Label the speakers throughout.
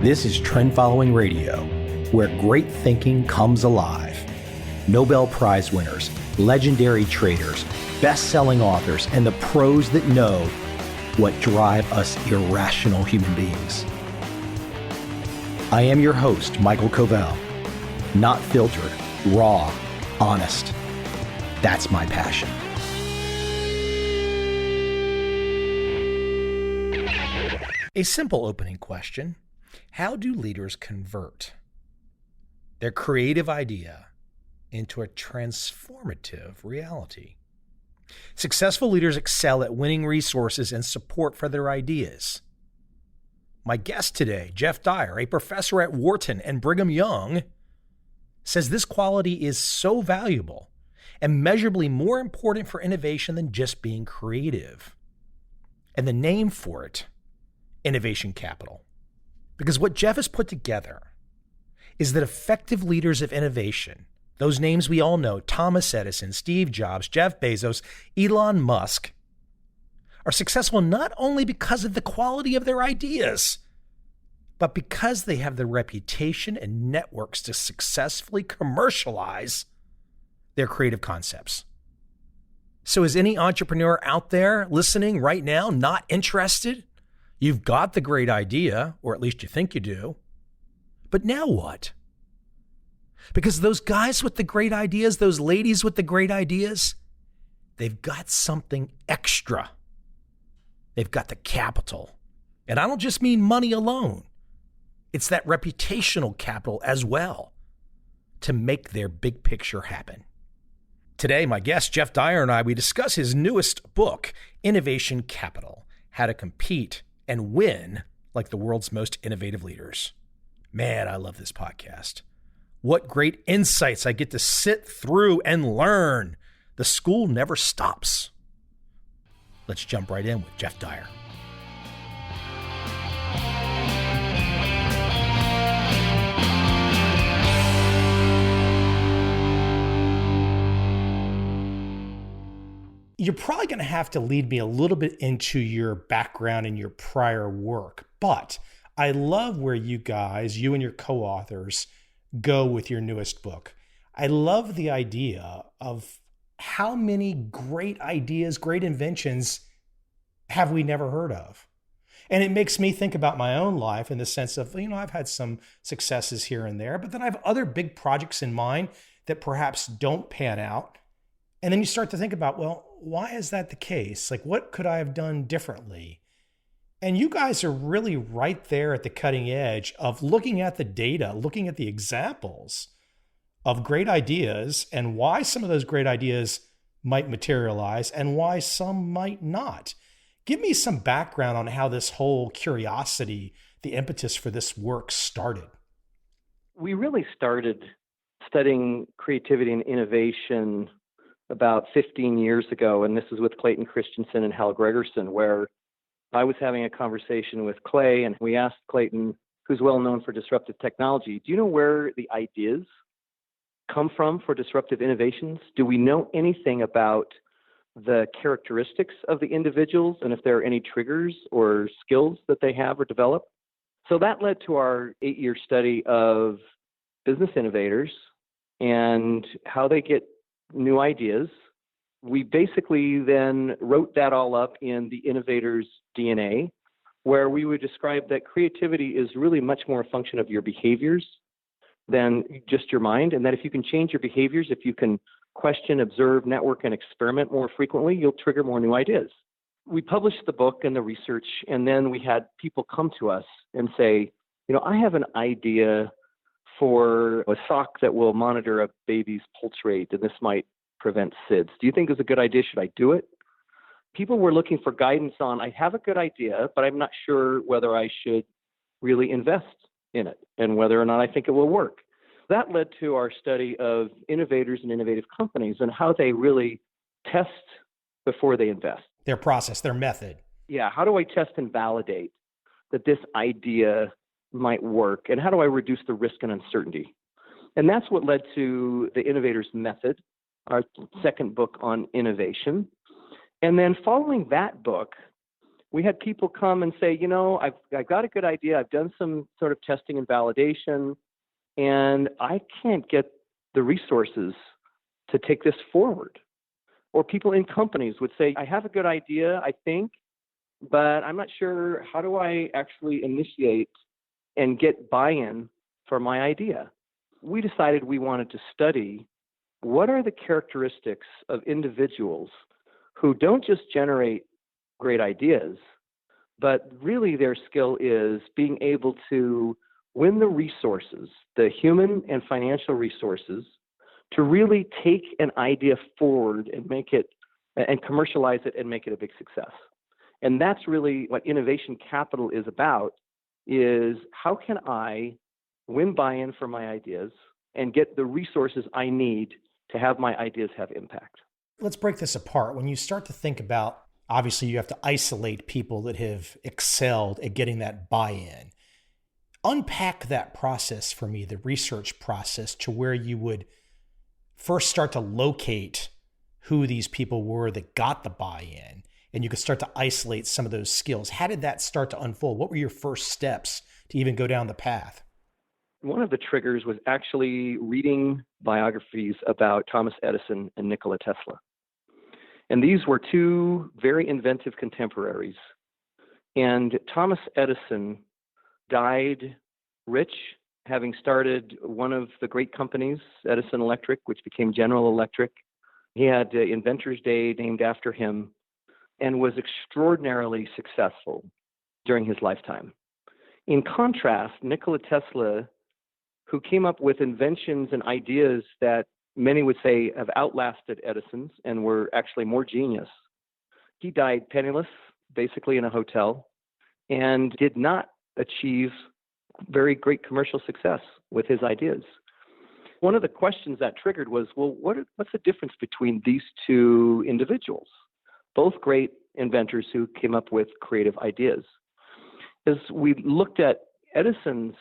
Speaker 1: This is Trend Following Radio, where great thinking comes alive. Nobel Prize winners, legendary traders, best-selling authors, and the pros that know what drive us irrational human beings. I am your host, Michael Covel. Not filtered, raw, honest. That's my passion. A simple opening question. How do leaders convert their creative idea into a transformative reality? Successful leaders excel at winning resources and support for their ideas. My guest today, Jeff Dyer, a professor at Wharton and Brigham Young, says this quality is so valuable and measurably more important for innovation than just being creative. And the name for it, innovation capital. Because what Jeff has put together is that effective leaders of innovation, those names we all know, Thomas Edison, Steve Jobs, Jeff Bezos, Elon Musk, are successful not only because of the quality of their ideas, but because they have the reputation and networks to successfully commercialize their creative concepts. So is any entrepreneur out there listening right now not interested? You've got the great idea, or at least you think you do. But now what? Because those guys with the great ideas, those ladies with the great ideas, they've got something extra. They've got the capital. And I don't just mean money alone. It's that reputational capital as well to make their big picture happen. Today, my guest, Jeff Dyer, and I, we discuss his newest book, Innovation Capital, How to Compete and Win Like the World's Most Innovative Leaders. Man, I love this podcast. What great insights I get to sit through and learn. The school never stops. Let's jump right in with Jeff Dyer. You're probably going to have to lead me a little bit into your background and your prior work, but I love where you guys, you and your co-authors, go with your newest book. I love the idea of how many great ideas, great inventions have we never heard of? And it makes me think about my own life in the sense of, I've had some successes here and there, but then I have other big projects in mind that perhaps don't pan out. And then you start to think about, well, why is that the case? Like, what could I have done differently? And you guys are really right there at the cutting edge of looking at the data, looking at the examples of great ideas and why some of those great ideas might materialize and why some might not. Give me some background on how this whole curiosity, the impetus for this work started.
Speaker 2: We really started studying creativity and innovation about 15 years ago, and this is with Clayton Christensen and Hal Gregersen, where I was having a conversation with Clay, and we asked Clayton, who's well known for disruptive technology, do you know where the ideas come from for disruptive innovations? Do we know anything about the characteristics of the individuals and if there are any triggers or skills that they have or develop? So that led to our 8-year study of business innovators and how they get new ideas. We basically then wrote that all up in the Innovators DNA, where we would describe that creativity is really much more a function of your behaviors than just your mind, and that if you can change your behaviors, if you can question, observe, network, and experiment more frequently, you'll trigger more new ideas. We published the book and the research, and then we had people come to us and say, I have an idea for a sock that will monitor a baby's pulse rate, and this might prevent SIDS. Do you think it's a good idea? Should I do it? People were looking for guidance on, I have a good idea, but I'm not sure whether I should really invest in it and whether or not I think it will work. That led to our study of innovators and innovative companies and how they really test before they invest.
Speaker 1: Their process, their method.
Speaker 2: Yeah, how do I test and validate that this idea might work, and how do I reduce the risk and uncertainty? And that's what led to the Innovators method, our second book on innovation. And then following that book, We had people come and say, I've got a good idea. I've done some sort of testing and validation, and I can't get the resources to take this forward. Or people in companies would say, I have a good idea, I think, but I'm not sure, how do I actually initiate and get buy-in for my idea? We decided we wanted to study what are the characteristics of individuals who don't just generate great ideas, but really their skill is being able to win the resources, the human and financial resources, to really take an idea forward and make it and commercialize it and make it a big success. And that's really what innovation capital is about, is how can I win buy-in for my ideas and get the resources I need to have my ideas have impact.
Speaker 1: Let's break this apart. When you start to think about, obviously you have to isolate people that have excelled at getting that buy-in. Unpack that process for me, the research process, to where you would first start to locate who these people were that got the buy-in, and you could start to isolate some of those skills. How did that start to unfold? What were your first steps to even go down the path?
Speaker 2: One of the triggers was actually reading biographies about Thomas Edison and Nikola Tesla. And these were two very inventive contemporaries. And Thomas Edison died rich, having started one of the great companies, Edison Electric, which became General Electric. He had Inventor's Day named after him and was extraordinarily successful during his lifetime. In contrast, Nikola Tesla, who came up with inventions and ideas that many would say have outlasted Edison's and were actually more genius, he died penniless, basically in a hotel, and did not achieve very great commercial success with his ideas. One of the questions that triggered was, well, what's the difference between these two individuals? Both great inventors who came up with creative ideas. As we looked at Edison's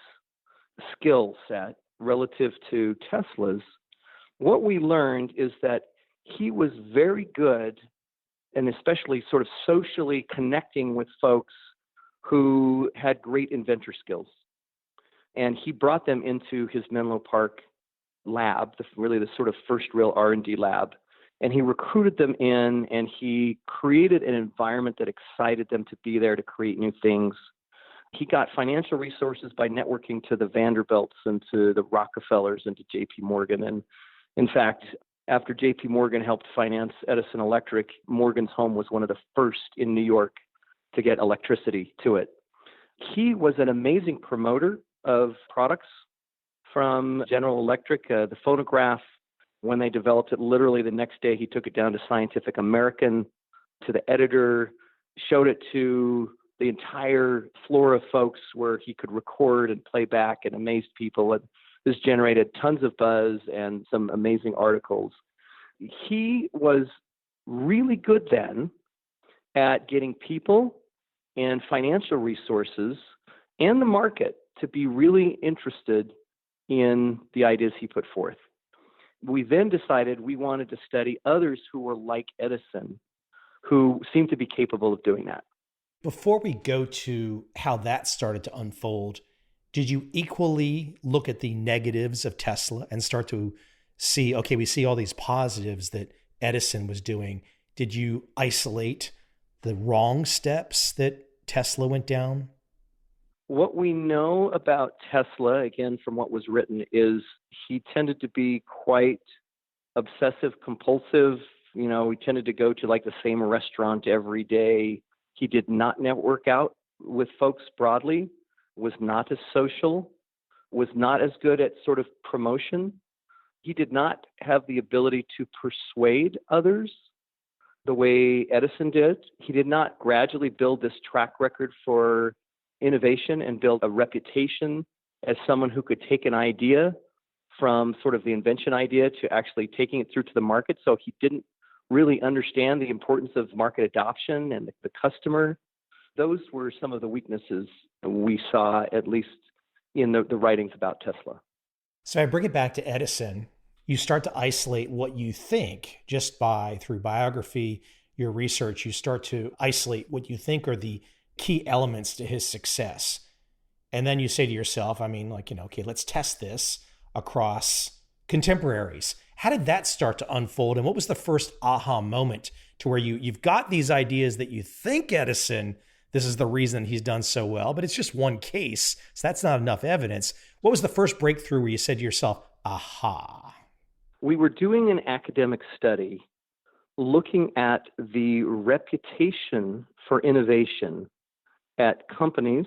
Speaker 2: skill set relative to Tesla's, what we learned is that he was very good, and especially sort of socially connecting with folks who had great inventor skills. And he brought them into his Menlo Park lab, really the sort of first real R&D lab. And he recruited them in, and he created an environment that excited them to be there to create new things. He got financial resources by networking to the Vanderbilts and to the Rockefellers and to J.P. Morgan. And in fact, after J.P. Morgan helped finance Edison Electric, Morgan's home was one of the first in New York to get electricity to it. He was an amazing promoter of products from General Electric. The phonograph, when they developed it, literally the next day he took it down to Scientific American, to the editor, showed it to the entire floor of folks where he could record and play back and amazed people. And this generated tons of buzz and some amazing articles. He was really good then at getting people and financial resources and the market to be really interested in the ideas he put forth. We then decided we wanted to study others who were like Edison, who seemed to be capable of doing that.
Speaker 1: Before we go to how that started to unfold, did you equally look at the negatives of Tesla and start to see, okay, we see all these positives that Edison was doing. Did you isolate the wrong steps that Tesla went down?
Speaker 2: What we know about Tesla, again, from what was written, is he tended to be quite obsessive compulsive. He tended to go to like the same restaurant every day. He did not network out with folks broadly, was not as social, was not as good at sort of promotion. He did not have the ability to persuade others the way Edison did. He did not gradually build this track record for innovation and build a reputation as someone who could take an idea from sort of the invention idea to actually taking it through to the market. So he didn't really understand the importance of market adoption and the customer. Those were some of the weaknesses we saw, at least in the writings about Tesla.
Speaker 1: So I bring it back to Edison. You start to isolate what you think just through biography, your research, you start to isolate what you think are the key elements to his success. And then you say to yourself, okay, let's test this across contemporaries. How did that start to unfold? And what was the first aha moment to where you've got these ideas that you think Edison, this is the reason he's done so well, but it's just one case, so that's not enough evidence. What was the first breakthrough where you said to yourself, aha?
Speaker 2: We were doing an academic study looking at the reputation for innovation at companies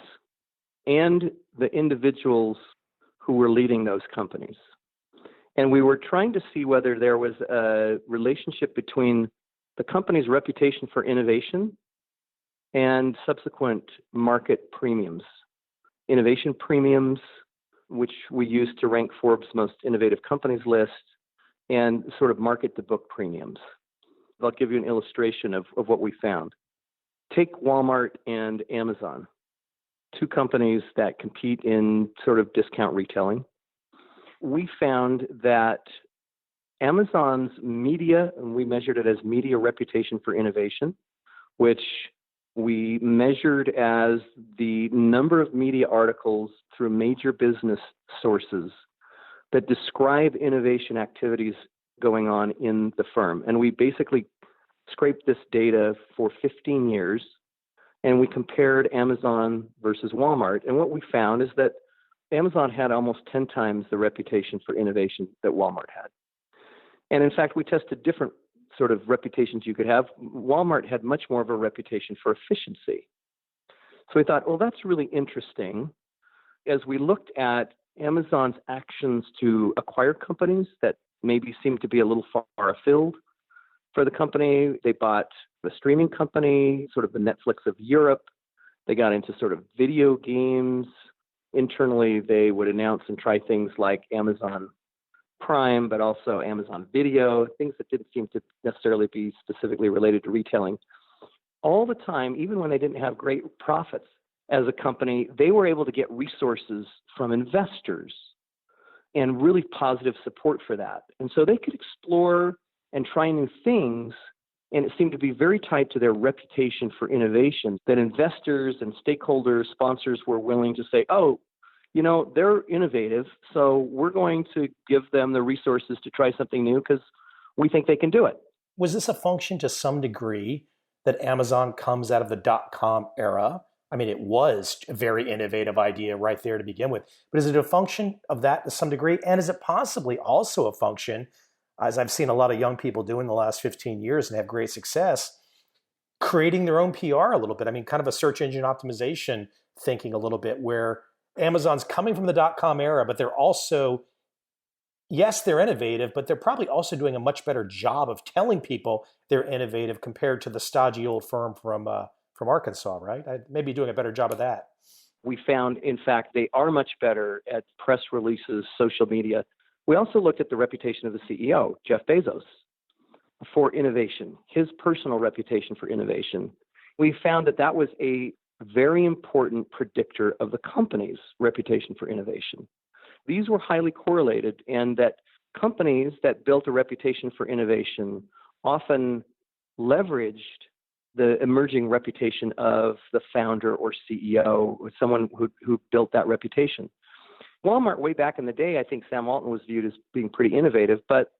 Speaker 2: and the individuals who were leading those companies. And we were trying to see whether there was a relationship between the company's reputation for innovation and subsequent market premiums. Innovation premiums, which we use to rank Forbes' most innovative companies list, and sort of market-to-book premiums. I'll give you an illustration of what we found. Take Walmart and Amazon, two companies that compete in sort of discount retailing. We found that Amazon's media, and we measured it as media reputation for innovation, which we measured as the number of media articles through major business sources that describe innovation activities going on in the firm. And we basically scraped this data for 15 years, and we compared Amazon versus Walmart. And what we found is that Amazon had almost 10 times the reputation for innovation that Walmart had. And in fact, we tested different sort of reputations you could have. Walmart had much more of a reputation for efficiency. So we thought, well, that's really interesting. As we looked at Amazon's actions to acquire companies that maybe seemed to be a little far afield for the company, they bought a streaming company, sort of the Netflix of Europe. They got into sort of video games. Internally, they would announce and try things like Amazon Prime, but also Amazon Video, things that didn't seem to necessarily be specifically related to retailing. All the time, even when they didn't have great profits as a company, they were able to get resources from investors and really positive support for that. And so they could explore and try new things, and it seemed to be very tied to their reputation for innovation, that investors and stakeholders, sponsors were willing to say, oh, you know, they're innovative, so we're going to give them the resources to try something new because we think they can do it.
Speaker 1: Was this a function to some degree that Amazon comes out of the dot-com era? I mean, it was a very innovative idea right there to begin with. But is it a function of that to some degree? And is it possibly also a function, as I've seen a lot of young people do in the last 15 years and have great success, creating their own PR a little bit? I mean, kind of a search engine optimization thinking a little bit, where Amazon's coming from the dot-com era, but they're also, yes, they're innovative, but they're probably also doing a much better job of telling people they're innovative compared to the stodgy old firm from Arkansas, right? I'd maybe doing a better job of that.
Speaker 2: We found, in fact, they are much better at press releases, social media. We also looked at the reputation of the CEO, Jeff Bezos, for innovation, his personal reputation for innovation. We found that that was a very important predictor of the company's reputation for innovation. These were highly correlated, and that companies that built a reputation for innovation often leveraged the emerging reputation of the founder or CEO, or someone who built that reputation. Walmart, way back in the day, I think Sam Walton was viewed as being pretty innovative, but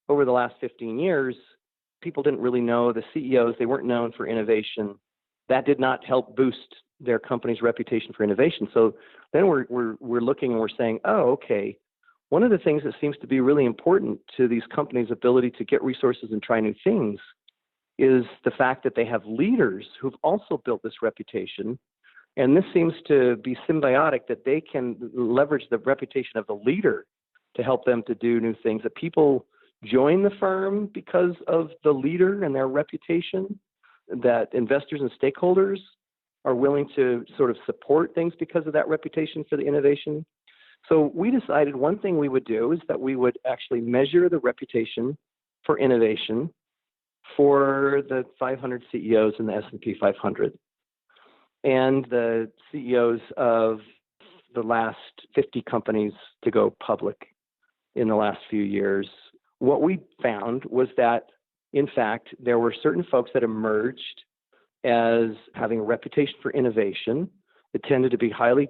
Speaker 2: over the last 15 years, people didn't really know the CEOs. They weren't known for innovation. That did not help boost their company's reputation for innovation. So then we're looking and we're saying, oh, okay, one of the things that seems to be really important to these companies' ability to get resources and try new things is the fact that they have leaders who've also built this reputation. And this seems to be symbiotic, that they can leverage the reputation of the leader to help them to do new things, that people join the firm because of the leader and their reputation, that investors and stakeholders are willing to sort of support things because of that reputation for the innovation. So we decided one thing we would do is that we would actually measure the reputation for innovation for the 500 CEOs in the S&P 500 and the CEOs of the last 50 companies to go public in the last few years. What we found was that In fact, there were certain folks that emerged as having a reputation for innovation. It tended to be highly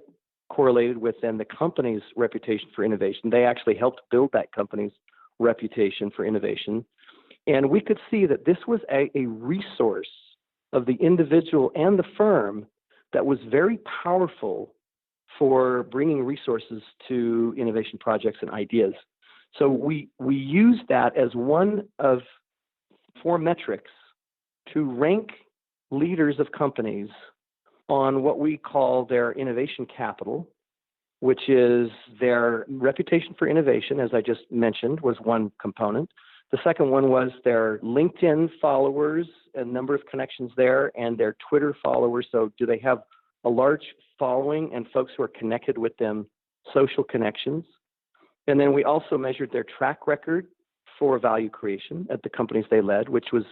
Speaker 2: correlated with then the company's reputation for innovation. They actually helped build that company's reputation for innovation. And we could see that this was a resource of the individual and the firm that was very powerful for bringing resources to innovation projects and ideas. So we used that as one of 4 metrics to rank leaders of companies on what we call their innovation capital, which is their reputation for innovation, as I just mentioned, was one component. The second one was their LinkedIn followers, a number of connections there, and their Twitter followers. So do they have a large following and folks who are connected with them, social connections? And then we also measured their track record for value creation at the companies they led, which was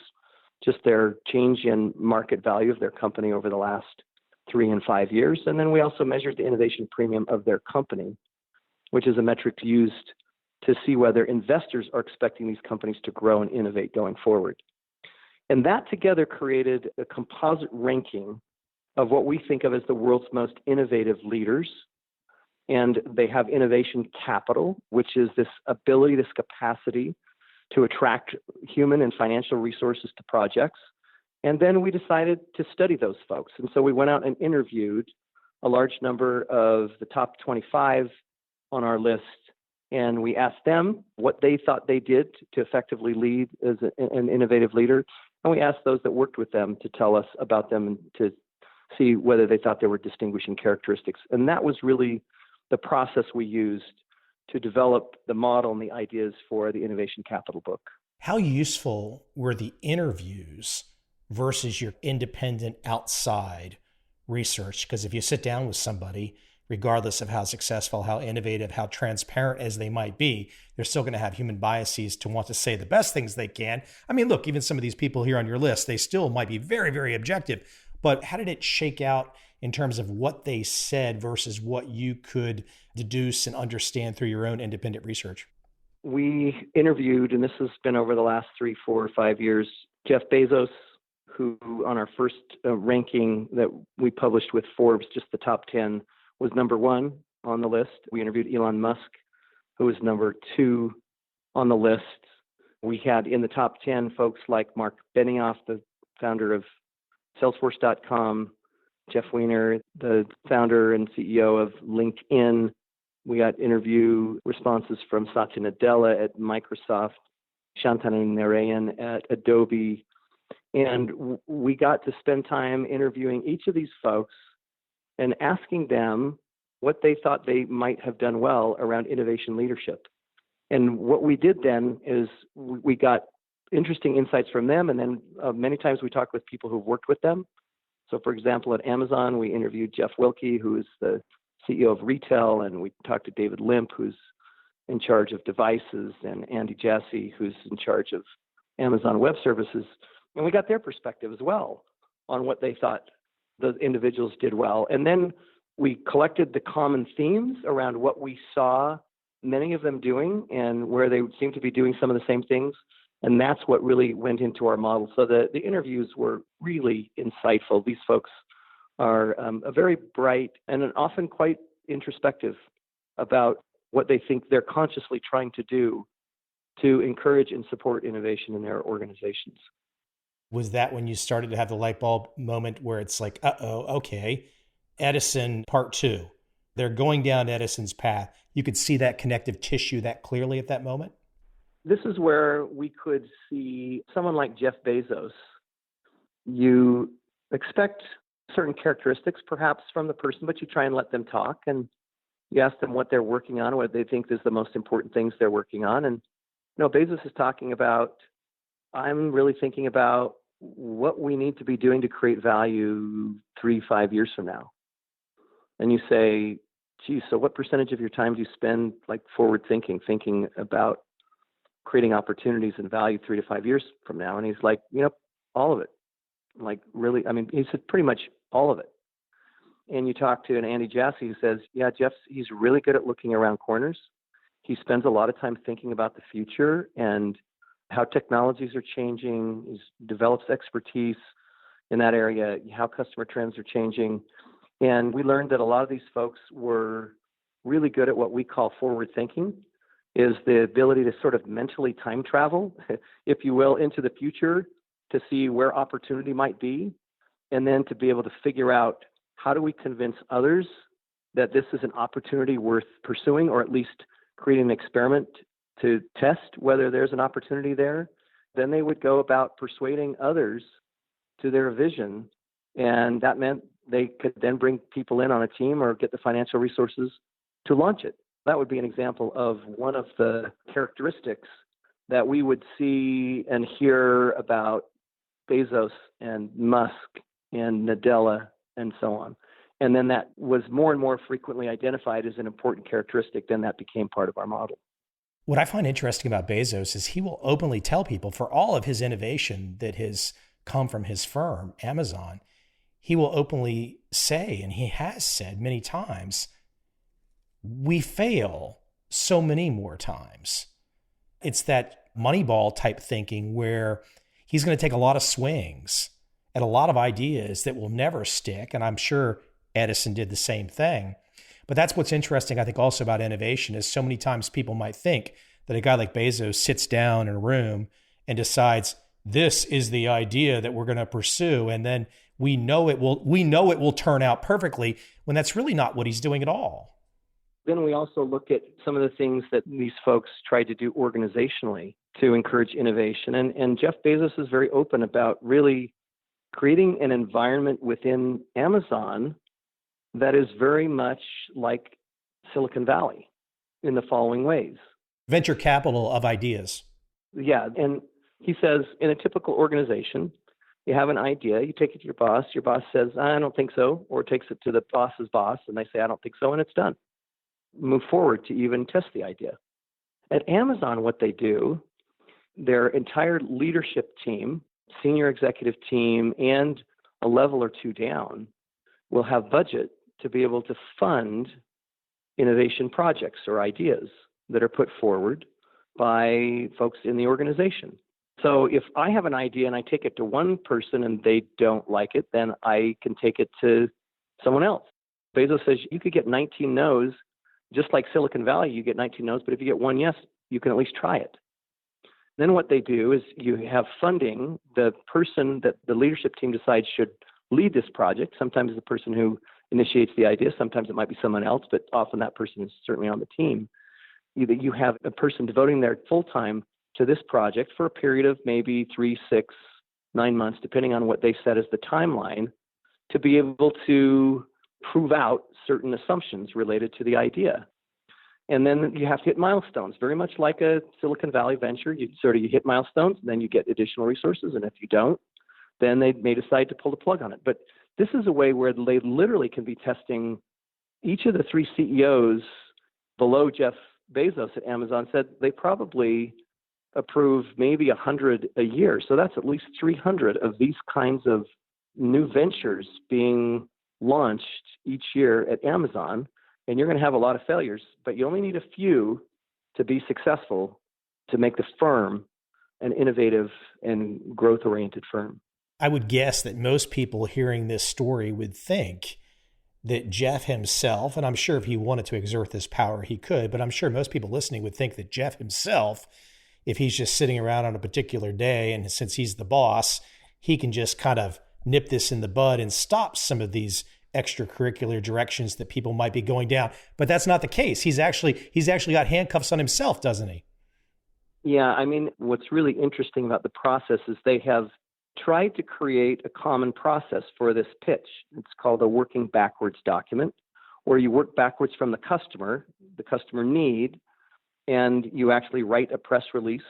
Speaker 2: just their change in market value of their company over the last 3 and 5 years. And then we also measured the innovation premium of their company, which is a metric used to see whether investors are expecting these companies to grow and innovate going forward. And that together created a composite ranking of what we think of as the world's most innovative leaders. And they have innovation capital, which is this ability, this capacity to attract human and financial resources to projects. And then we decided to study those folks. And so we went out and interviewed a large number of the top 25 on our list. And we asked them what they thought they did to effectively lead as an innovative leader. And we asked those that worked with them to tell us about them and to see whether they thought there were distinguishing characteristics. And that was really the process we used to develop the model and the ideas for the Innovation Capital book.
Speaker 1: How useful were the interviews versus your independent outside research? Because if you sit down with somebody, regardless of how successful, how innovative, how transparent as they might be, they're still going to have human biases to want to say the best things they can. I mean, look, even some of these people here on your list, they still might be very, very objective. But how did it shake out in terms of what they said versus what you could deduce and understand through your own independent research?
Speaker 2: We interviewed, and this has been over the last 3, 4, or 5 years, Jeff Bezos, who on our first ranking that we published with Forbes, just the top 10, was number 1 on the list. We interviewed Elon Musk, who was number 2 on the list. We had in the top 10 folks like Mark Benioff, the founder of Salesforce.com, Jeff Weiner, the founder and CEO of LinkedIn. We got interview responses from Satya Nadella at Microsoft, Shantanu Narayan at Adobe. And we got to spend time interviewing each of these folks and asking them what they thought they might have done well around innovation leadership. And what we did then is we got interesting insights from them. And then many times we talked with people who've worked with them. So for example, at Amazon, we interviewed Jeff Wilke, who is the CEO of retail, and we talked to David Limp, who's in charge of devices, and Andy Jassy, who's in charge of Amazon Web Services. And we got their perspective as well on what they thought the individuals did well. And then we collected the common themes around what we saw many of them doing and where they seemed to be doing some of the same things. And that's what really went into our model. So the interviews were really insightful. These folks are very bright and often quite introspective about what they think they're consciously trying to do to encourage and support innovation in their organizations.
Speaker 1: Was that when you started to have the light bulb moment where it's like, okay, Edison part 2, they're going down Edison's path. You could see that connective tissue that clearly at that moment?
Speaker 2: This is where we could see someone like Jeff Bezos. You expect certain characteristics perhaps from the person, but you try and let them talk and you ask them what they're working on, what they think is the most important things they're working on. And Bezos is talking about, I'm really thinking about what we need to be doing to create value 3-5 years from now. And you say, geez, so what percentage of your time do you spend like forward thinking about creating opportunities and value 3 to 5 years from now? And he's like, all of it. Like really, he said pretty much all of it. And you talk to an Andy Jassy who says, yeah, he's really good at looking around corners. He spends a lot of time thinking about the future and how technologies are changing. He develops expertise in that area, how customer trends are changing. And we learned that a lot of these folks were really good at what we call forward thinking, is the ability to sort of mentally time travel, if you will, into the future to see where opportunity might be, and then to be able to figure out how do we convince others that this is an opportunity worth pursuing, or at least creating an experiment to test whether there's an opportunity there. Then they would go about persuading others to their vision, and that meant they could then bring people in on a team or get the financial resources to launch it. That would be an example of one of the characteristics that we would see and hear about Bezos and Musk and Nadella and so on. And then that was more and more frequently identified as an important characteristic. Then that became part of our model.
Speaker 1: What I find interesting about Bezos is he will openly tell people, for all of his innovation that has come from his firm, Amazon, he will openly say, and he has said many times, we fail so many more times. It's that Moneyball type thinking where he's going to take a lot of swings at a lot of ideas that will never stick. And I'm sure Edison did the same thing. But that's what's interesting, I think, also about innovation is so many times people might think that a guy like Bezos sits down in a room and decides, this is the idea that we're going to pursue. And then we know it will turn out perfectly, when that's really not what he's doing at all.
Speaker 2: Then we also look at some of the things that these folks tried to do organizationally to encourage innovation. And Jeff Bezos is very open about really creating an environment within Amazon that is very much like Silicon Valley in the following ways.
Speaker 1: Venture capital of ideas.
Speaker 2: Yeah. And he says in a typical organization, you have an idea, you take it to your boss says, I don't think so, or takes it to the boss's boss and they say, I don't think so, and it's done. Move forward to even test the idea. At Amazon, what they do, their entire leadership team, senior executive team, and a level or two down will have budget to be able to fund innovation projects or ideas that are put forward by folks in the organization. So if I have an idea and I take it to one person and they don't like it, then I can take it to someone else. Bezos says you could get 19 no's. Just like Silicon Valley, you get 19 no's, but if you get one yes, you can at least try it. Then what they do is you have funding. The person that the leadership team decides should lead this project, sometimes the person who initiates the idea, sometimes it might be someone else, but often that person is certainly on the team. You have a person devoting their full time to this project for a period of maybe 3, 6, 9 months, depending on what they set as the timeline, to be able to prove out certain assumptions related to the idea. And then you have to hit milestones, very much like a Silicon Valley venture. You hit milestones, and then you get additional resources. And if you don't, then they may decide to pull the plug on it. But this is a way where they literally can be testing. Each of the 3 CEOs below Jeff Bezos at Amazon said they probably approve maybe 100 a year. So that's at least 300 of these kinds of new ventures being launched each year at Amazon. And you're going to have a lot of failures, but you only need a few to be successful to make the firm an innovative and growth-oriented firm.
Speaker 1: I would guess that most people hearing this story would think that Jeff himself, and I'm sure if he wanted to exert this power, he could, but I'm sure most people listening would think that Jeff himself, if he's just sitting around on a particular day, and since he's the boss, he can just kind of nip this in the bud and stop some of these extracurricular directions that people might be going down. But that's not the case. He's actually got handcuffs on himself, doesn't he?
Speaker 2: Yeah, I mean, what's really interesting about the process is they have tried to create a common process for this pitch. It's called a working backwards document, where you work backwards from the customer need, and you actually write a press release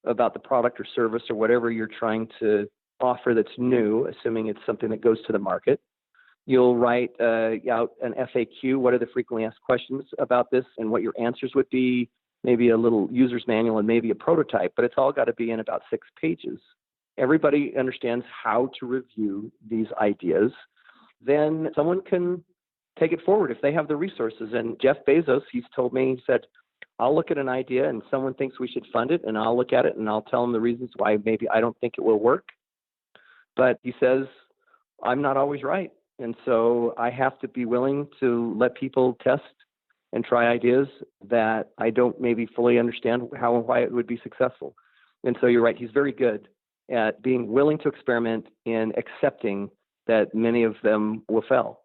Speaker 2: about the product or service or whatever you're trying to offer that's new, assuming it's something that goes to the market. You'll write out an FAQ, what are the frequently asked questions about this, and what your answers would be, maybe a little user's manual and maybe a prototype, but it's all got to be in about 6 pages. Everybody understands how to review these ideas. Then someone can take it forward if they have the resources. And Jeff Bezos, he's told me, he said, I'll look at an idea and someone thinks we should fund it, and I'll look at it and I'll tell them the reasons why maybe I don't think it will work. But he says, I'm not always right. And so I have to be willing to let people test and try ideas that I don't maybe fully understand how and why it would be successful. And so you're right, he's very good at being willing to experiment and accepting that many of them will fail.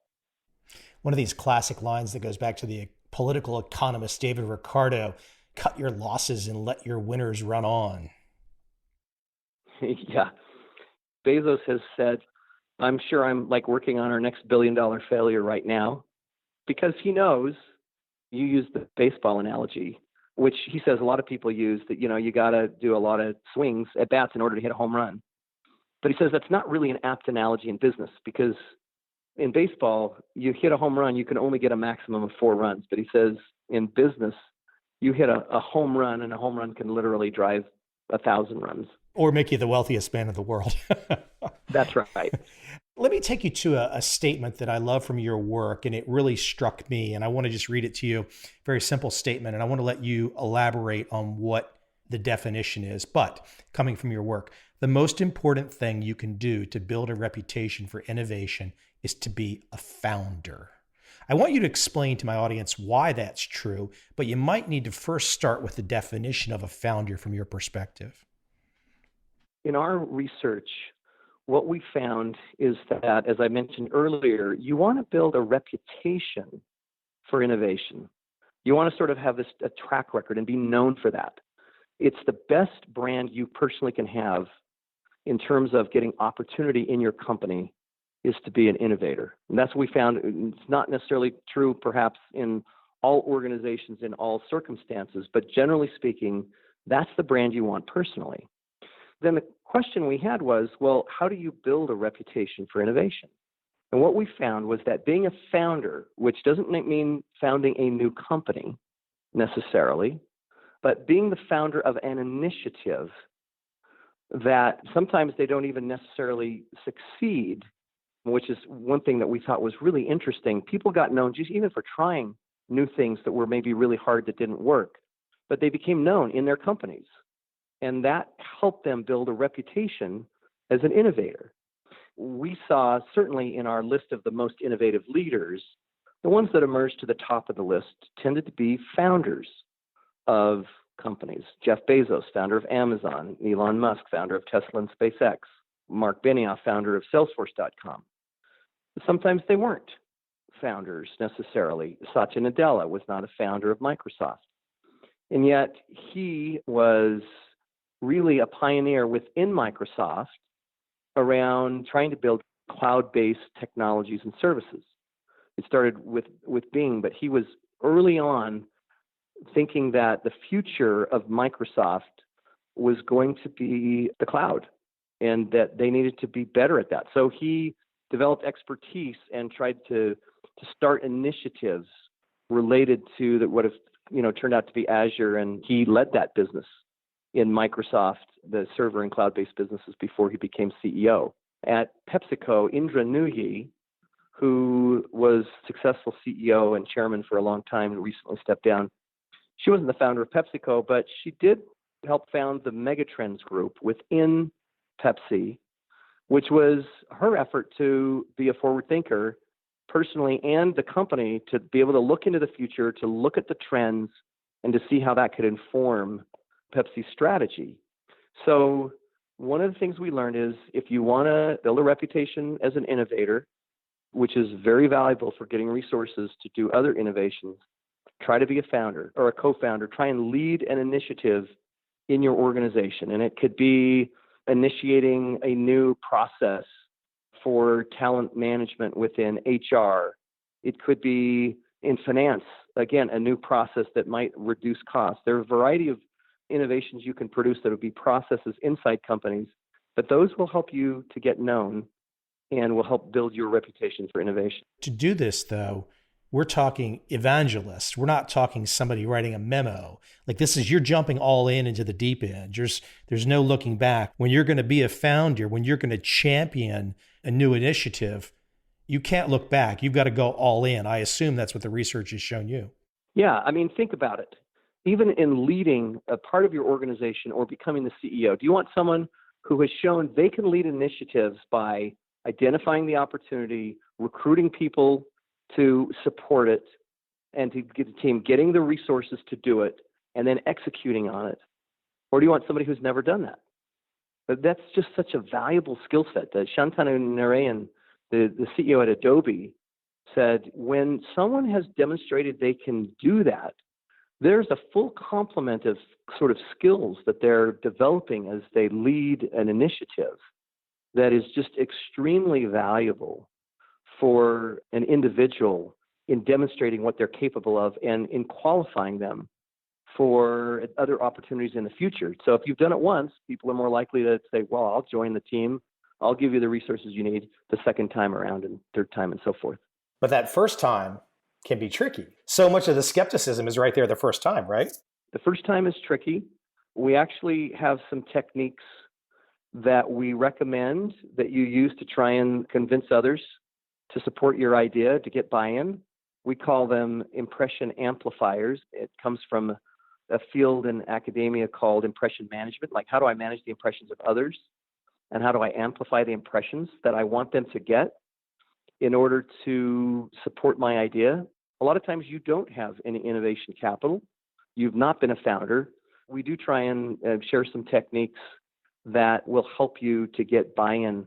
Speaker 1: One of these classic lines that goes back to the political economist David Ricardo, cut your losses and let your winners run on.
Speaker 2: Yeah. Bezos has said, I'm sure I'm like working on our next billion-dollar failure right now, because he knows, you use the baseball analogy, which he says a lot of people use, that, you got to do a lot of swings at bats in order to hit a home run. But he says that's not really an apt analogy in business, because in baseball, you hit a home run, you can only get a maximum of 4 runs. But he says in business, you hit a home run, and a home run can literally drive 1,000 runs.
Speaker 1: Or make you the wealthiest man in the world.
Speaker 2: That's right.
Speaker 1: Let me take you to a statement that I love from your work, and it really struck me, and I want to just read it to you. Very simple statement, and I want to let you elaborate on what the definition is. But coming from your work, the most important thing you can do to build a reputation for innovation is to be a founder. I want you to explain to my audience why that's true, but you might need to first start with the definition of a founder from your perspective.
Speaker 2: In our research, what we found is that, as I mentioned earlier, you want to build a reputation for innovation. You want to sort of have a track record and be known for that. It's the best brand you personally can have in terms of getting opportunity in your company is to be an innovator. And that's what we found. It's not necessarily true, perhaps, in all organizations, in all circumstances, but generally speaking, that's the brand you want personally. Then the question we had was, well, how do you build a reputation for innovation? And what we found was that being a founder, which doesn't mean founding a new company necessarily, but being the founder of an initiative that sometimes they don't even necessarily succeed, which is one thing that we thought was really interesting. People got known just even for trying new things that were maybe really hard that didn't work, but they became known in their companies. And that helped them build a reputation as an innovator. We saw, certainly in our list of the most innovative leaders, the ones that emerged to the top of the list tended to be founders of companies. Jeff Bezos, founder of Amazon; Elon Musk, founder of Tesla and SpaceX; Mark Benioff, founder of Salesforce.com. Sometimes they weren't founders necessarily. Satya Nadella was not a founder of Microsoft. And yet he was really a pioneer within Microsoft around trying to build cloud-based technologies and services. It started with Bing, but he was early on thinking that the future of Microsoft was going to be the cloud and that they needed to be better at that. So he developed expertise and tried to start initiatives related to that would have turned out to be Azure, and he led that business in Microsoft, the server and cloud-based businesses, before he became CEO. At PepsiCo, Indra Nooyi, who was successful CEO and chairman for a long time and recently stepped down, she wasn't the founder of PepsiCo, but she did help found the Megatrends group within Pepsi, which was her effort to be a forward thinker personally and the company, to be able to look into the future, to look at the trends, and to see how that could inform Pepsi's strategy. So one of the things we learned is, if you want to build a reputation as an innovator, which is very valuable for getting resources to do other innovations, try to be a founder or a co-founder. Try and lead an initiative in your organization. And it could be initiating a new process for talent management within HR. It could be in finance, again, a new process that might reduce costs. There are a variety of innovations you can produce that will be processes inside companies, but those will help you to get known and will help build your reputation for innovation.
Speaker 1: To do this, though, we're talking evangelists. We're not talking somebody writing a memo. Like, this is, you're jumping all in into the deep end. There's no looking back. When you're going to be a founder, when you're going to champion a new initiative, you can't look back. You've got to go all in. I assume that's what the research has shown you.
Speaker 2: Yeah, I mean, think about it. even in leading a part of your organization or becoming the CEO, do you want someone who has shown they can lead initiatives by identifying the opportunity, recruiting people to support it, and to get the team getting the resources to do it, and then executing on it? Or do you want somebody who's never done that? But that's just such a valuable skill set. Shantanu Narayan, the CEO at Adobe, said when someone has demonstrated they can do that, there's a full complement of sort of skills that they're developing as they lead an initiative that is just extremely valuable for an individual in demonstrating what they're capable of and in qualifying them for other opportunities in the future. So if you've done it once, people are more likely to say, well, I'll join the team. I'll give you the resources you need the second time around and third time and so forth.
Speaker 1: But that first time can be tricky. So much of the skepticism is right there the first time, right?
Speaker 2: The first time is tricky. We actually have some techniques that we recommend that you use to try and convince others to support your idea, to get buy-in. We call them impression amplifiers. It comes from a field in academia called impression management. Like, how do I manage the impressions of others? And how do I amplify the impressions that I want them to get in order to support my idea? A lot of times you don't have any innovation capital. You've not been a founder. We do try and share some techniques that will help you to get buy-in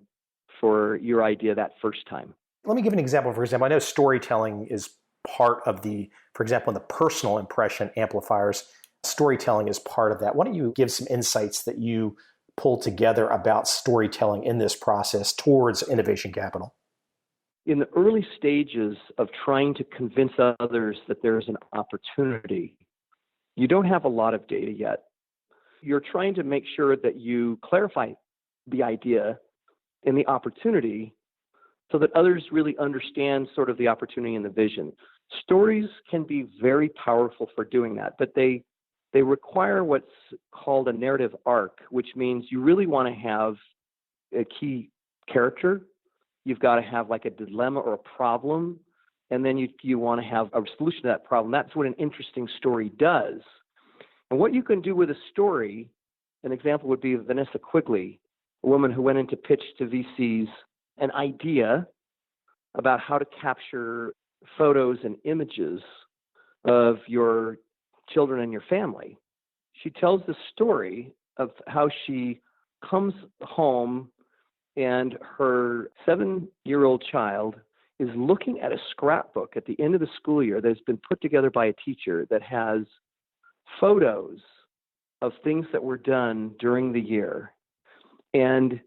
Speaker 2: for your idea that first time.
Speaker 1: Let me give an example. For example, I know storytelling is part of for example, in the personal impression amplifiers, storytelling is part of that. Why don't you give some insights that you pull together about storytelling in this process towards innovation capital?
Speaker 2: In the early stages of trying to convince others that there's an opportunity, you don't have a lot of data yet. You're trying to make sure that you clarify the idea and the opportunity so that others really understand sort of the opportunity and the vision. Stories can be very powerful for doing that, but they require what's called a narrative arc, which means you really want to have a key character. You've got to have like a dilemma or a problem, and then you want to have a solution to that problem. That's what an interesting story does. And what you can do with a story, an example would be Vanessa Quigley, a woman who went in to pitch to VCs an idea about how to capture photos and images of your children and your family. She tells the story of how she comes home and her 7-year-old child is looking at a scrapbook at the end of the school year that has been put together by a teacher that has photos of things that were done during the year. And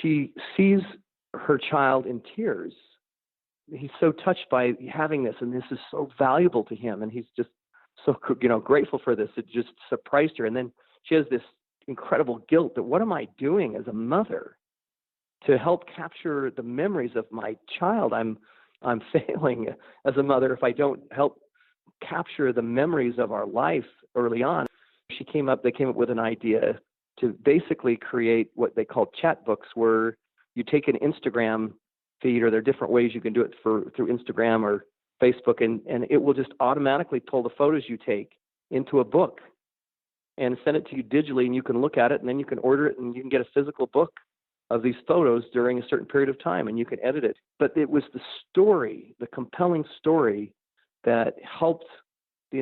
Speaker 2: she sees her child in tears. He's so touched by having this, and this is so valuable to him, and he's just so grateful for this. It just surprised her. And then she has this incredible guilt that what am I doing as a mother to help capture the memories of my child? I'm failing as a mother if I don't help capture the memories of our life early on. They came up with an idea to basically create what they call chat books, where you take an Instagram feed, or there are different ways you can do it through Instagram or Facebook, and it will just automatically pull the photos you take into a book and send it to you digitally, and you can look at it, and then you can order it, and you can get a physical book of these photos during a certain period of time, and you can edit it. But it was the story, the compelling story, that helped the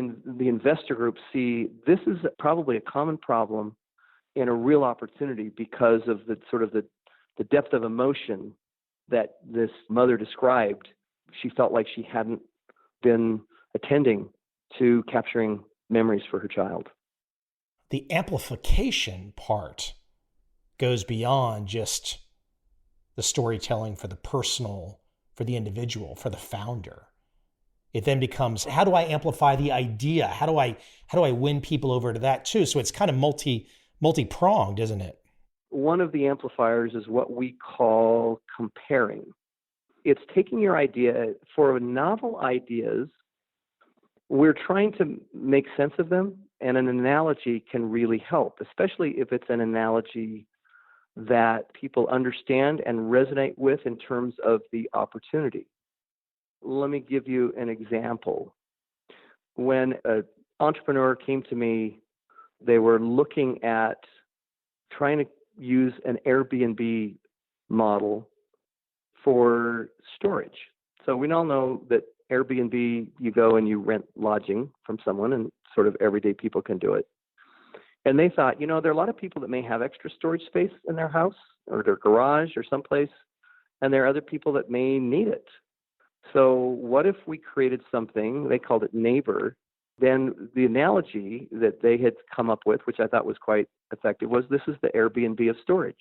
Speaker 2: investor group see this is probably a common problem and a real opportunity because of the depth of emotion that this mother described. She felt like she hadn't been attending to capturing memories for her child.
Speaker 1: The amplification part goes beyond just the storytelling for the personal, for the individual, for the founder. It then becomes, how do I amplify the idea? How do I win people over to that too? So it's kind of multi-pronged, isn't it?
Speaker 2: One of the amplifiers is what we call comparing. It's taking your idea. For novel ideas, we're trying to make sense of them, and an analogy can really help, especially if it's an analogy that people understand and resonate with in terms of the opportunity. Let me give you an example. When a entrepreneur came to me. They were looking at trying to use an Airbnb model for storage. So we all know that Airbnb, you go and you rent lodging from someone, and sort of everyday people can do it. And they thought, there are a lot of people that may have extra storage space in their house or their garage or someplace, and there are other people that may need it. So what if we created something, they called it Neighbor. Then the analogy that they had come up with, which I thought was quite effective, was this is the Airbnb of storage.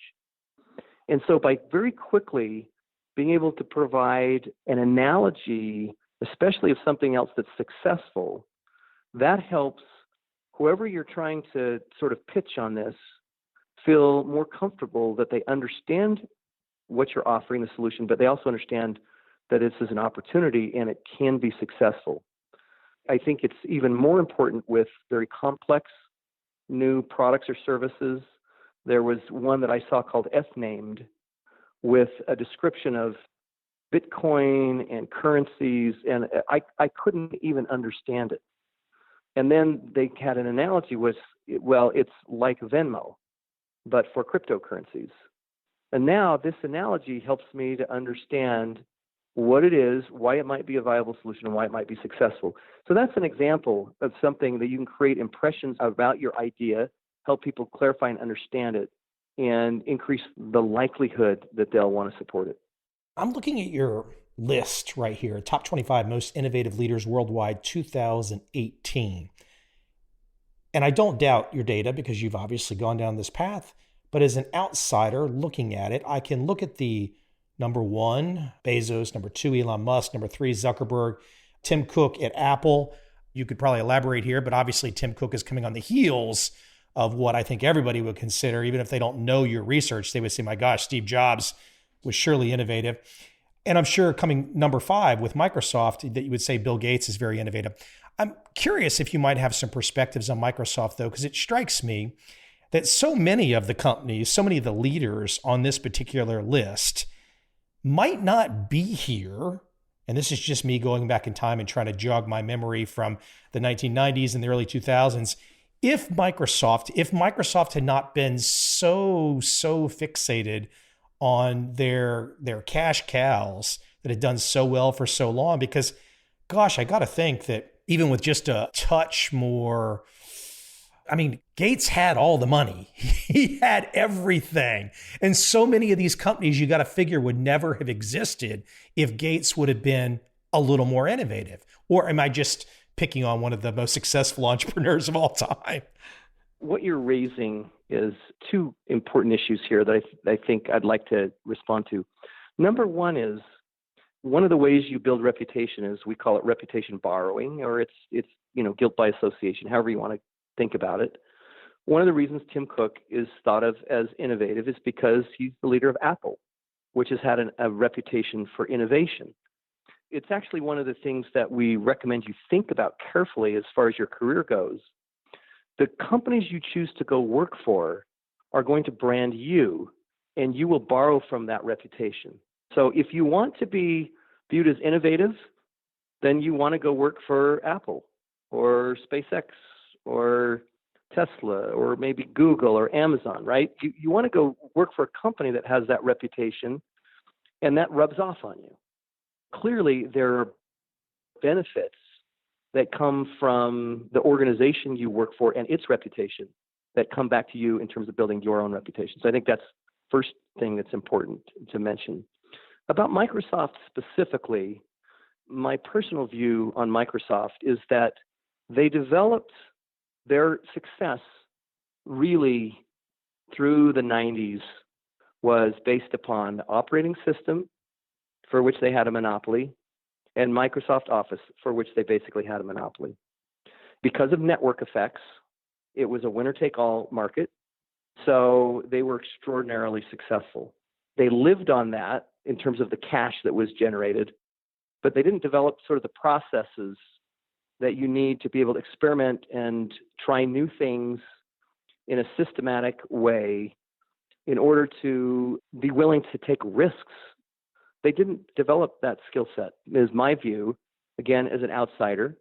Speaker 2: And so by very quickly being able to provide an analogy, especially of something else that's successful, that helps whoever you're trying to sort of pitch on this feel more comfortable that they understand what you're offering, the solution, but they also understand that this is an opportunity and it can be successful. I think it's even more important with very complex new products or services. There was one that I saw called F-Named with a description of Bitcoin and currencies, and I couldn't even understand it. And then they had an analogy was, well, it's like Venmo, but for cryptocurrencies. And now this analogy helps me to understand what it is, why it might be a viable solution, and why it might be successful. So that's an example of something that you can create impressions about your idea, help people clarify and understand it, and increase the likelihood that they'll want to support it.
Speaker 1: I'm looking at your list right here, top 25 most innovative leaders worldwide 2018. And I don't doubt your data because you've obviously gone down this path. But as an outsider looking at it, I can look at the number 1, Bezos, number 2, Elon Musk, number 3, Zuckerberg, Tim Cook at Apple. You could probably elaborate here, but obviously Tim Cook is coming on the heels of what I think everybody would consider, even if they don't know your research, they would say, my gosh, Steve Jobs was surely innovative. And I'm sure coming number 5 with Microsoft, that you would say Bill Gates is very innovative. I'm curious if you might have some perspectives on Microsoft, though, because it strikes me that so many of the companies, so many of the leaders on this particular list might not be here. And this is just me going back in time and trying to jog my memory from the 1990s and the early 2000s. If Microsoft had not been so fixated on their cash cows that had done so well for so long, because gosh, I got to think that even with just a touch more, Gates had all the money. He had everything. And so many of these companies you got to figure would never have existed if Gates would have been a little more innovative. Or am I just picking on one of the most successful entrepreneurs of all time?
Speaker 2: What you're raising is 2 important issues here that I think I'd like to respond to. Number 1 is, one of the ways you build reputation is, we call it reputation borrowing, or it's guilt by association, however you want to think about it. One of the reasons Tim Cook is thought of as innovative is because he's the leader of Apple, which has had a reputation for innovation. It's actually one of the things that we recommend you think about carefully as far as your career goes. The companies you choose to go work for are going to brand you, and you will borrow from that reputation. So if you want to be viewed as innovative, then you want to go work for Apple or SpaceX or Tesla or maybe Google or Amazon, right? You want to go work for a company that has that reputation, and that rubs off on you. Clearly, there are benefits that come from the organization you work for and its reputation that come back to you in terms of building your own reputation. So I think that's the first thing that's important to mention. About Microsoft specifically, my personal view on Microsoft is that they developed their success really through the 90s was based upon the operating system, for which they had a monopoly, and Microsoft Office, for which they basically had a monopoly. Because of network effects, it was a winner-take-all market, so they were extraordinarily successful. They lived on that in terms of the cash that was generated, but they didn't develop sort of the processes that you need to be able to experiment and try new things in a systematic way in order to be willing to take risks. They didn't develop that skill set, is my view, again, as an outsider.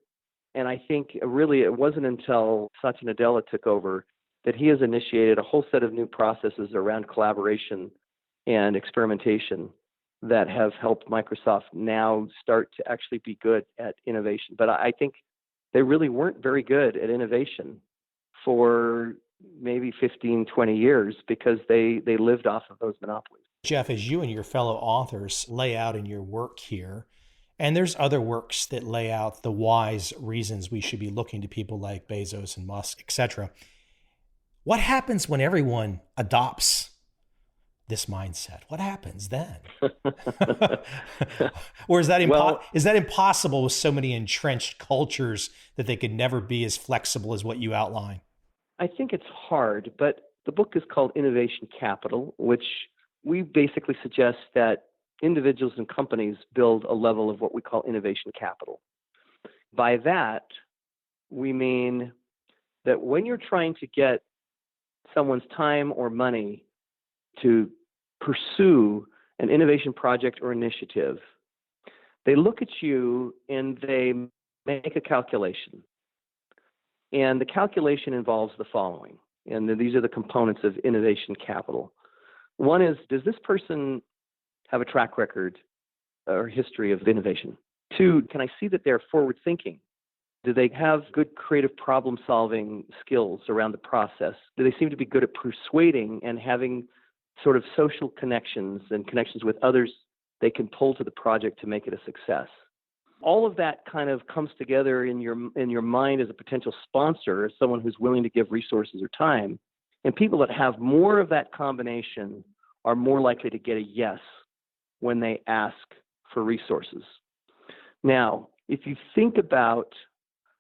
Speaker 2: And I think really it wasn't until Satya Nadella took over that he has initiated a whole set of new processes around collaboration and experimentation that have helped Microsoft now start to actually be good at innovation. But I think they really weren't very good at innovation for maybe 15, 20 years because they lived off of those monopolies.
Speaker 1: Jeff, as you and your fellow authors lay out in your work here, and there's other works that lay out the wise reasons we should be looking to people like Bezos and Musk, etc. What happens when everyone adopts this mindset? What happens then? Or is that is that impossible with so many entrenched cultures that they could never be as flexible as what you outline?
Speaker 2: I think it's hard, but the book is called Innovation Capital, which we basically suggest that individuals and companies build a level of what we call innovation capital. By that, we mean that when you're trying to get someone's time or money to pursue an innovation project or initiative, they look at you and they make a calculation. And the calculation involves the following, and these are the components of innovation capital. One is, does this person have a track record or history of innovation? Two, can I see that they're forward thinking? Do they have good creative problem solving skills around the process? Do they seem to be good at persuading and having sort of social connections and connections with others they can pull to the project to make it a success? All of that kind of comes together in your mind as a potential sponsor, as someone who's willing to give resources or time. And people that have more of that combination are more likely to get a yes when they ask for resources. Now, if you think about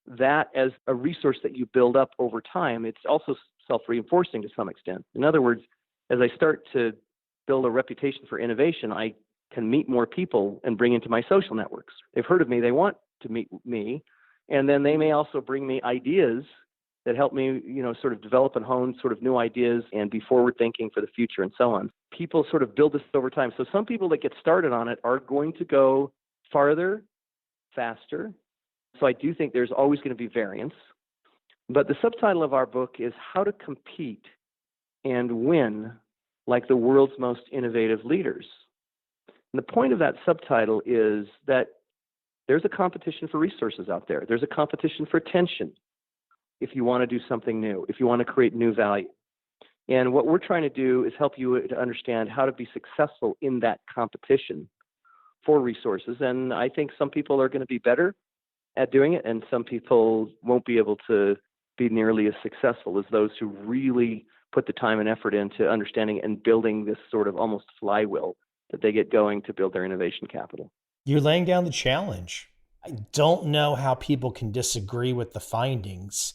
Speaker 2: that as a resource that you build up over time, it's also self-reinforcing to some extent. In other words, as I start to build a reputation for innovation, I can meet more people and bring into my social networks. They've heard of me, they want to meet me, and then they may also bring me ideas that help me, sort of develop and hone sort of new ideas and be forward thinking for the future and so on. People sort of build this over time. So some people that get started on it are going to go farther, faster. So I do think there's always going to be variance. But the subtitle of our book is How to Compete and Win Like the World's Most Innovative Leaders. And the point of that subtitle is that there's a competition for resources out there. There's a competition for attention if you want to do something new, if you want to create new value. And what we're trying to do is help you to understand how to be successful in that competition for resources. And I think some people are going to be better at doing it, and some people won't be able to be nearly as successful as those who really put the time and effort into understanding and building this sort of almost flywheel that they get going to build their innovation capital.
Speaker 1: You're laying down the challenge. I don't know how people can disagree with the findings.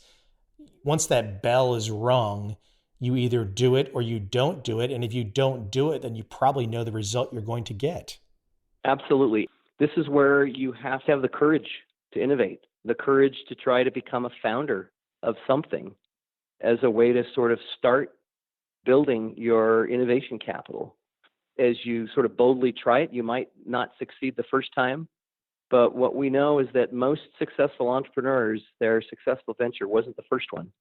Speaker 1: Once that bell is rung, you either do it or you don't do it. And if you don't do it, then you probably know the result you're going to get.
Speaker 2: Absolutely. This is where you have to have the courage to innovate, the courage to try to become a founder of something as a way to sort of start building your innovation capital. As you sort of boldly try it, you might not succeed the first time. But what we know is that most successful entrepreneurs, their successful venture wasn't the first one.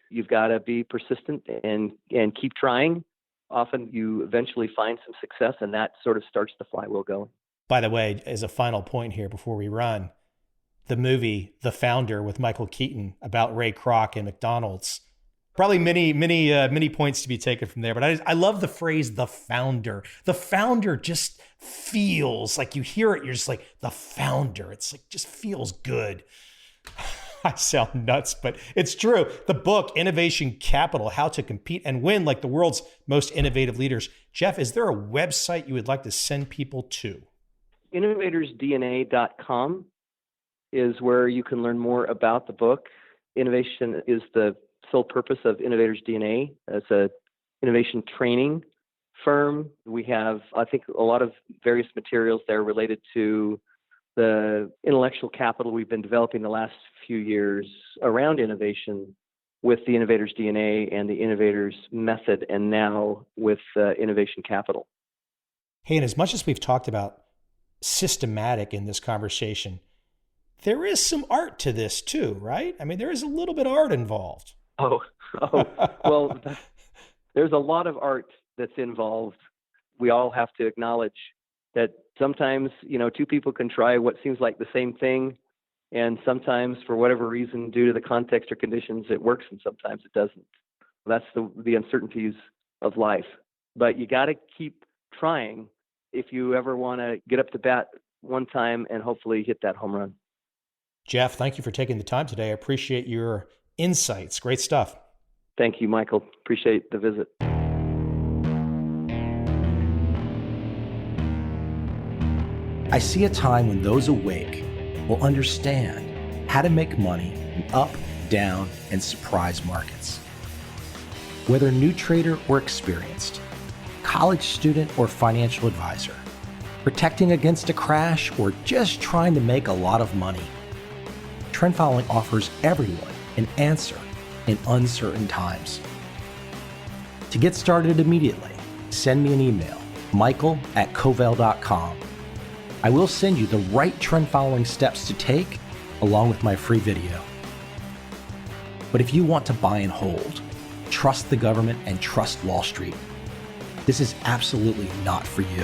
Speaker 2: You've got to be persistent and keep trying. Often you eventually find some success, and that sort of starts the flywheel going.
Speaker 1: By the way, as a final point here before we run, the movie The Founder with Michael Keaton about Ray Kroc and McDonald's, probably many points to be taken from there. But I love the phrase "the founder." The founder just feels like, you hear it, you're just like, the founder. It's like, just feels good. I sound nuts, but it's true. The book, Innovation Capital: How to Compete and Win Like the World's Most Innovative Leaders. Jeff, is there a website you would like to send people to?
Speaker 2: InnovatorsDNA.com is where you can learn more about the book. Innovation is the sole purpose of Innovators DNA. It's an innovation training firm. We have, I think, a lot of various materials there related to the intellectual capital we've been developing the last few years around innovation with the Innovators DNA and the Innovators method, and now with Innovation Capital.
Speaker 1: Hey, and as much as we've talked about systematic in this conversation, there is some art to this too, right? I mean, there is a little bit of art involved.
Speaker 2: Oh, well, there's a lot of art that's involved. We all have to acknowledge that sometimes, two people can try what seems like the same thing, and sometimes, for whatever reason, due to the context or conditions, it works, and sometimes it doesn't. That's the uncertainties of life. But you got to keep trying if you ever want to get up to bat one time and hopefully hit that home run.
Speaker 1: Jeff, thank you for taking the time today. I appreciate your insights. Great stuff.
Speaker 2: Thank you, Michael. Appreciate the visit.
Speaker 1: I see a time when those awake will understand how to make money in up, down, and surprise markets. Whether new trader or experienced, college student or financial advisor, protecting against a crash or just trying to make a lot of money, trend following offers everyone an answer in uncertain times. To get started immediately, send me an email, michael@covel.com. I will send you the right trend following steps to take along with my free video. But if you want to buy and hold, trust the government and trust Wall Street, this is absolutely not for you.